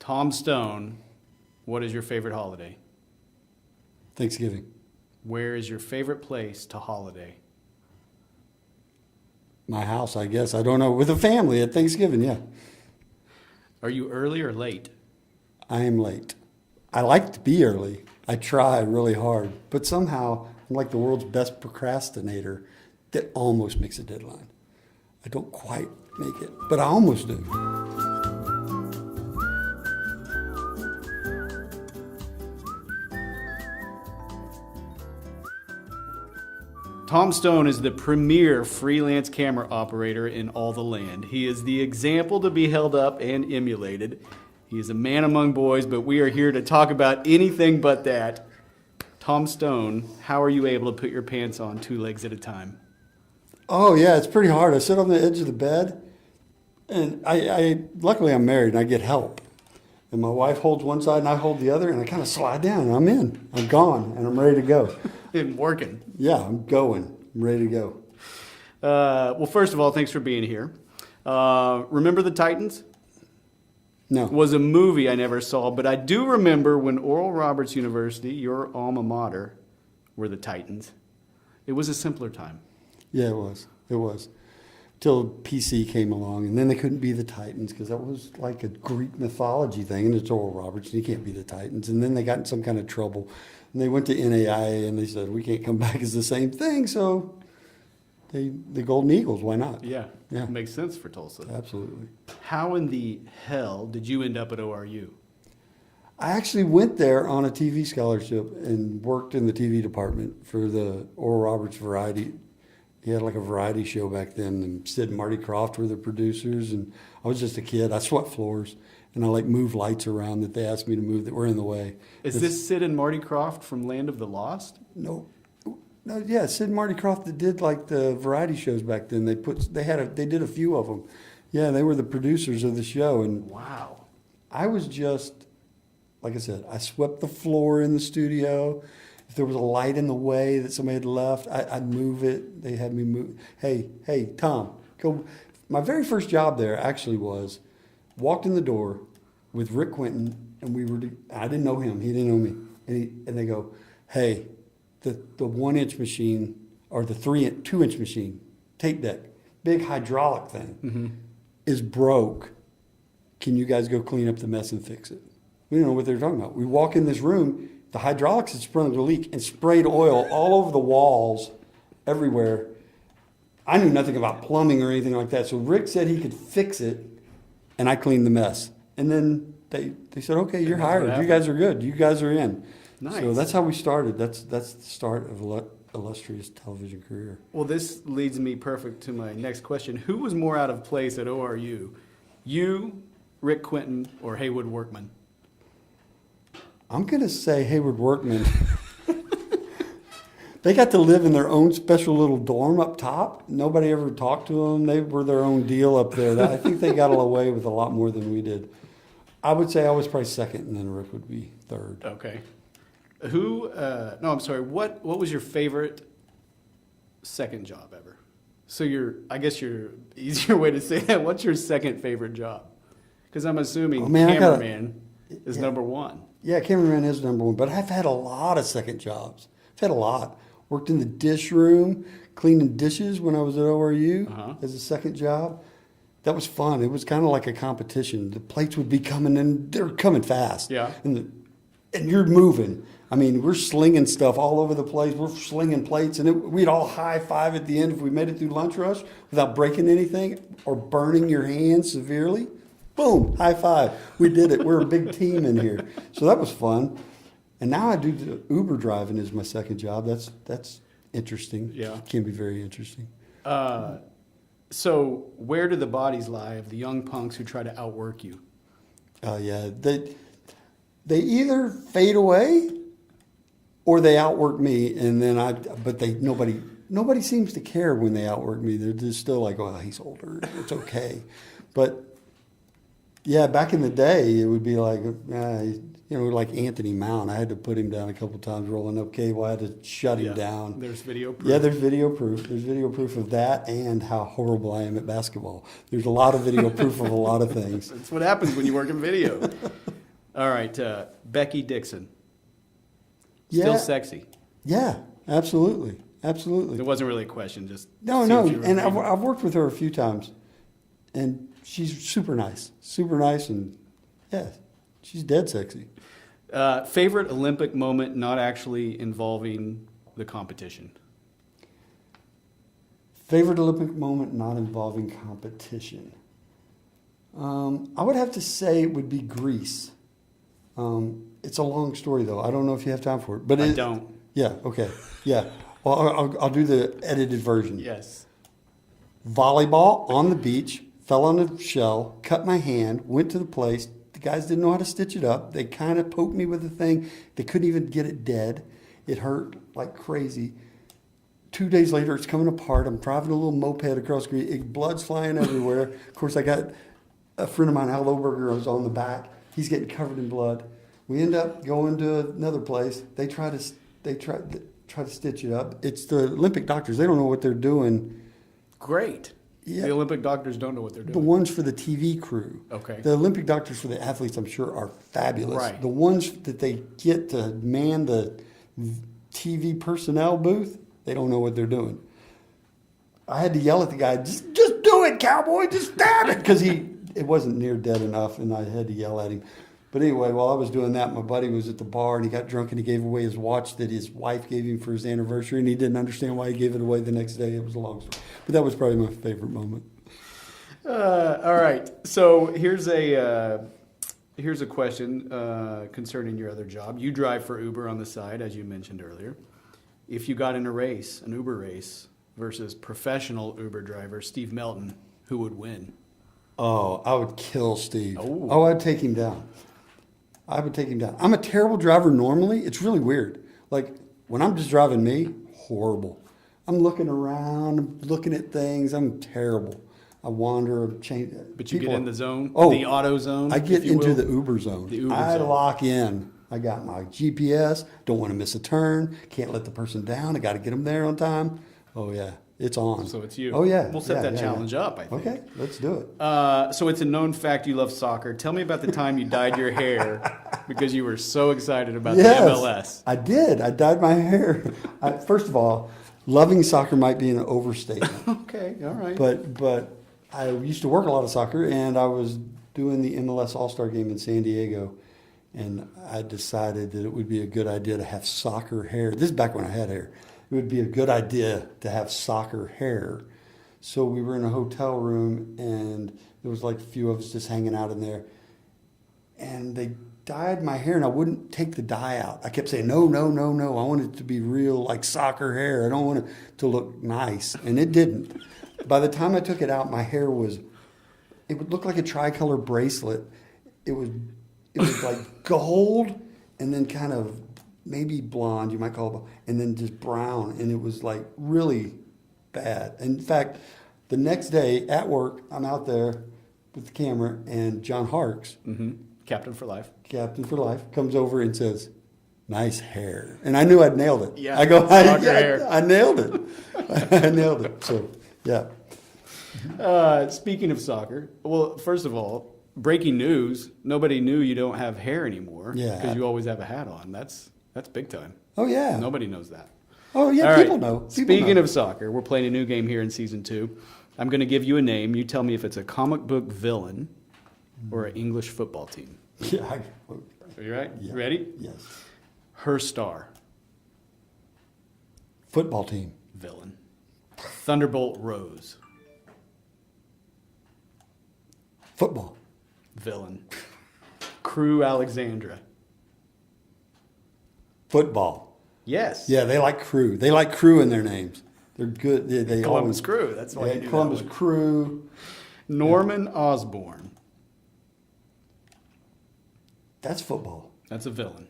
Tom Stone, what is your favorite holiday? Thanksgiving. Where is your favorite place to holiday? My house, I guess. I don't know. With a family at Thanksgiving, yeah. Are you early or late? I am late. I like to be early. I try really hard. But somehow, I'm like the world's best procrastinator that almost makes a deadline. I don't quite make it, but I almost do. Tom Stone is the premier freelance camera operator in all the land. He is the example to be held up and emulated. He is a man among boys, but we are here to talk about anything but that. Tom Stone, how are you able to put your pants on 2 legs at a time? Oh, yeah, it's pretty hard. I sit on the edge of the bed, and luckily I'm married, and I get help. And my wife holds one side, and I hold the other, and I kind of slide down, and I'm in. I'm gone, and I'm ready to go. And working. Yeah, I'm going. I'm ready to go. Well, first of all, thanks for being here. Remember the Titans? No. It was a movie I never saw, but I do remember when Oral Roberts University, your alma mater, were the Titans. It was a simpler time. Yeah, it was. It was. Till PC came along, and then they couldn't be the Titans because that was like a Greek mythology thing, and it's Oral Roberts, and you can't be the Titans. And then they got in some kind of trouble, and they went to NAIA, and they said, we can't come back as the same thing, so the Golden Eagles, why not? Yeah, Yeah. makes sense for Tulsa. Absolutely. How in the hell did you end up at ORU? I actually went there on a TV scholarship and worked in the TV department for the Oral Roberts Variety. He had like a variety show back then, and Sid and Marty Croft were the producers, and I was just a kid. I swept floors, and I like moved lights around that they asked me to move that were in the way. Is this Sid and Marty Croft from Land of the Lost? No, yeah, Sid and Marty Croft that did like the variety shows back then. They did a few of them. Yeah, they were the producers of the show, and Wow. I was just, like I said, I swept the floor in the studio. If there was a light in the way that somebody had left, I'd move it. They had me move. Hey, Tom, go. My very first job there actually was, walked in the door with Rick Quinton, and I didn't know him. He didn't know me. And they go, hey, the 1-inch machine, or the 2-inch machine, tape deck, big hydraulic thing, is broke. Can you guys go clean up the mess and fix it? We didn't know what they were talking about. We walk in this room, the hydraulics had sprung a leak and sprayed oil all over the walls, everywhere. I knew nothing about plumbing or anything like that. So Rick said he could fix it, and I cleaned the mess. And then they said, okay, you're hired. You guys are good. You guys are in. Nice. So that's how we started. That's the start of an illustrious television career. Well, this leads me perfect to my next question. Who was more out of place at ORU? You, Rick Quinton, or Haywood Workman? I'm going to say Hayward Workman. They got to live in their own special little dorm up top. Nobody ever talked to them. They were their own deal up there. I think they got away with a lot more than we did. I would say I was probably second, and then Rick would be third. Okay. What was your favorite second job ever? So I guess your easier way to say that, what's your second favorite job? Because I'm assuming cameraman is number one. Yeah, cameraman is number one, but I've had a lot of second jobs. I've had a lot. Worked in the dish room, cleaning dishes when I was at ORU as a second job. That was fun. It was kind of like a competition. The plates would be coming in. They're coming fast. Yeah. And you're moving. I mean, we're slinging stuff all over the place. We're slinging plates, and we'd all high five at the end if we made it through lunch rush without breaking anything or burning your hands severely. Boom, high five. We did it. We're a big team in here. So that was fun. And now I do the Uber driving as my second job. That's interesting. Yeah. It can be very interesting. So where do the bodies lie of the young punks who try to outwork you? Yeah. They either fade away or they outwork me, and then nobody seems to care when they outwork me. They're just still like, oh, he's older. It's okay. But yeah, back in the day, it would be like, like Anthony Mount. I had to put him down a couple times rolling up cable. I had to shut him down. There's video proof. Yeah, there's video proof. There's video proof of that and how horrible I am at basketball. There's a lot of video proof of a lot of things. That's what happens when you work in video. All right, Becky Dixon. Still Yeah. sexy. Yeah, absolutely. Absolutely. It wasn't really a question, just No, see no. if you And remember. I've worked with her a few times. And she's super nice. Super nice. And yeah, she's dead sexy. Favorite Olympic moment not actually involving the competition? Favorite Olympic moment not involving competition? I would have to say it would be Greece. It's a long story, though. I don't know if you have time for it. But I don't. Yeah, okay. Yeah. Well, I'll do the edited version. Yes. Volleyball on the beach, fell on a shell, cut my hand, went to the place. The guys didn't know how to stitch it up. They kind of poked me with the thing. They couldn't even get it dead. It hurt like crazy. 2 days later, it's coming apart. I'm driving a little moped across the street. Blood's flying everywhere. Of course, I got a friend of mine, Al Oberger, was on the back. He's getting covered in blood. We end up going to another place. They try to stitch it up. It's the Olympic doctors. They don't know what they're doing. Great. Yeah. The Olympic doctors don't know what they're The doing. ones for the TV crew. Okay. The Olympic doctors for the athletes, I'm sure, are fabulous. Right. The ones that they get to man the TV personnel booth, they don't know what they're doing. I had to yell at the guy, just do it, cowboy, just stab it, because it wasn't near dead enough, and I had to yell at him. But anyway, while I was doing that, my buddy was at the bar, and he got drunk, and he gave away his watch that his wife gave him for his anniversary, and he didn't understand why he gave it away the next day. It was a long story. But that was probably my favorite moment. All right. So here's a question concerning your other job. You drive for Uber on the side, as you mentioned earlier. If you got in a race, an Uber race, versus professional Uber driver Steve Melton, who would win? Oh, I would kill Steve. Oh. I'd take him down. I would take him down. I'm a terrible driver normally. It's really weird. Like, when I'm just driving me, horrible. I'm looking around, I'm looking at things. I'm terrible. I wander, change. But you get in the zone, Oh, the auto zone. I get if you into will. the Uber zone. The Uber I zone. lock in. I got my GPS. Don't want to miss a turn. Can't let the person down. I got to get them there on time. Oh, yeah. It's on. So it's you. Oh, yeah. We'll set Yeah, that yeah, challenge yeah. up, I think. Okay, let's do it. So it's a known fact you love soccer. Tell me about the time you dyed your hair because you were so excited about Yes, the MLS. I did. I dyed my hair. First of all, loving soccer might be an overstatement. Okay, all right. But I used to work a lot of soccer, and I was doing the MLS All-Star game in San Diego, and I decided that it would be a good idea to have soccer hair. This is back when I had hair. It would be a good idea to have soccer hair. So we were in a hotel room, and there was like a few of us just hanging out in there, and they dyed my hair, and I wouldn't take the dye out. I kept saying, no, no, no, no. I want it to be real, like soccer hair. I don't want it to look nice, and it didn't. By the time I took it out, my hair it would look like a tricolor bracelet. It was like gold and then kind of maybe blonde, you might call it, and then just brown. And it was like really bad. In fact, the next day at work, I'm out there with the camera, and John Harks, Captain for life. Captain for Life, comes over and says, "Nice hair." And I knew I'd nailed it. Yeah, I go, soccer hair. I nailed it. I nailed it. So, yeah. Speaking of soccer, well, first of all, breaking news: nobody knew you don't have hair anymore. Yeah. because you always have a hat on. That's big time. Oh, yeah. Nobody knows that. Oh, yeah, All people right. know. People Speaking know. of soccer, we're playing a new game here in season 2. I'm going to give you a name. You tell me if it's a comic book villain or an English football team. Yeah. Are you right? Yeah. You ready? Yes. Her star, Football team. villain. Thunderbolt Rose, Football. villain. Crew Alexandra. Football. Yes. Yeah, they like crew. They like crew in their names. They're good. They Columbus always, Crew. That's why yeah, you do Columbus that one. Crew. Norman Osborn. That's football. That's a villain.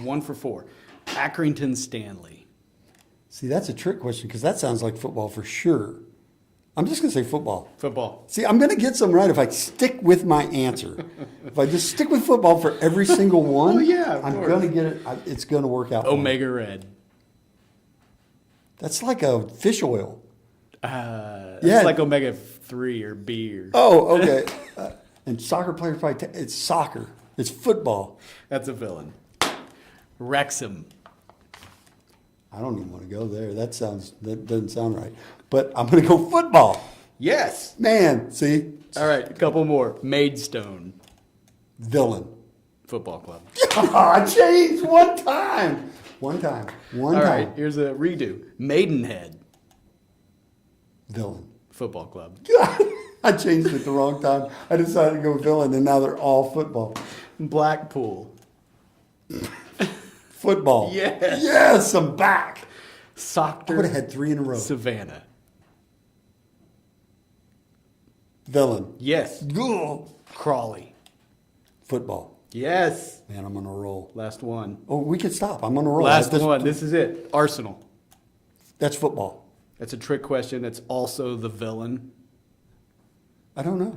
1 for 4. Accrington Stanley. See, that's a trick question because that sounds like football for sure. I'm just going to say football. Football. See, I'm going to get some right if I stick with my answer. If I just stick with football for every single one, Well, yeah, of I'm course. going to get it. It's going to work out. for me. Omega Red. That's like a fish oil. Yeah. Yeah. It's like Omega 3 or B or. Oh, okay. And soccer players probably, it's soccer. It's football. That's a villain. Wrexham. I don't even want to go there. That doesn't sound right. But I'm going to go football. Yes. Man, see? All right, a couple more. Maidstone. Villain. Football club. I changed one time. One time. All right, here's a redo. Maidenhead. Villain. Football club. I changed it the wrong time. I decided to go villain, and now they're all football. Blackpool. Football. Yes. Yes, I'm back. Soccer. I would have had 3 in a row. Savannah. Villain. Yes. Ugh. Crawley. Football. Yes. Man, I'm on a roll. Last one. Oh, we can stop. I'm on a roll. Last one. This is it. Arsenal. That's football. That's a trick question. That's also the villain. I don't know.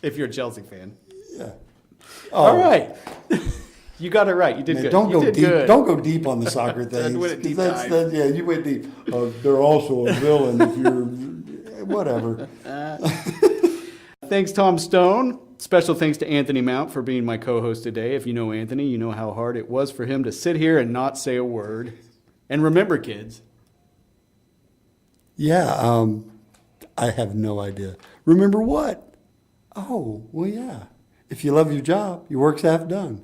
If you're a Chelsea fan. Yeah. All right. You got it right. You did Man, good. don't You go did deep. good. Don't go deep on the soccer thing. went a deep dive. Yeah, you went deep. They're also a villain if you're whatever. Thanks, Tom Stone. Special thanks to Anthony Mount for being my co-host today. If you know Anthony, you know how hard it was for him to sit here and not say a word. And remember, kids. Yeah, I have no idea. Remember what? Oh, well, yeah. If you love your job, your work's half done.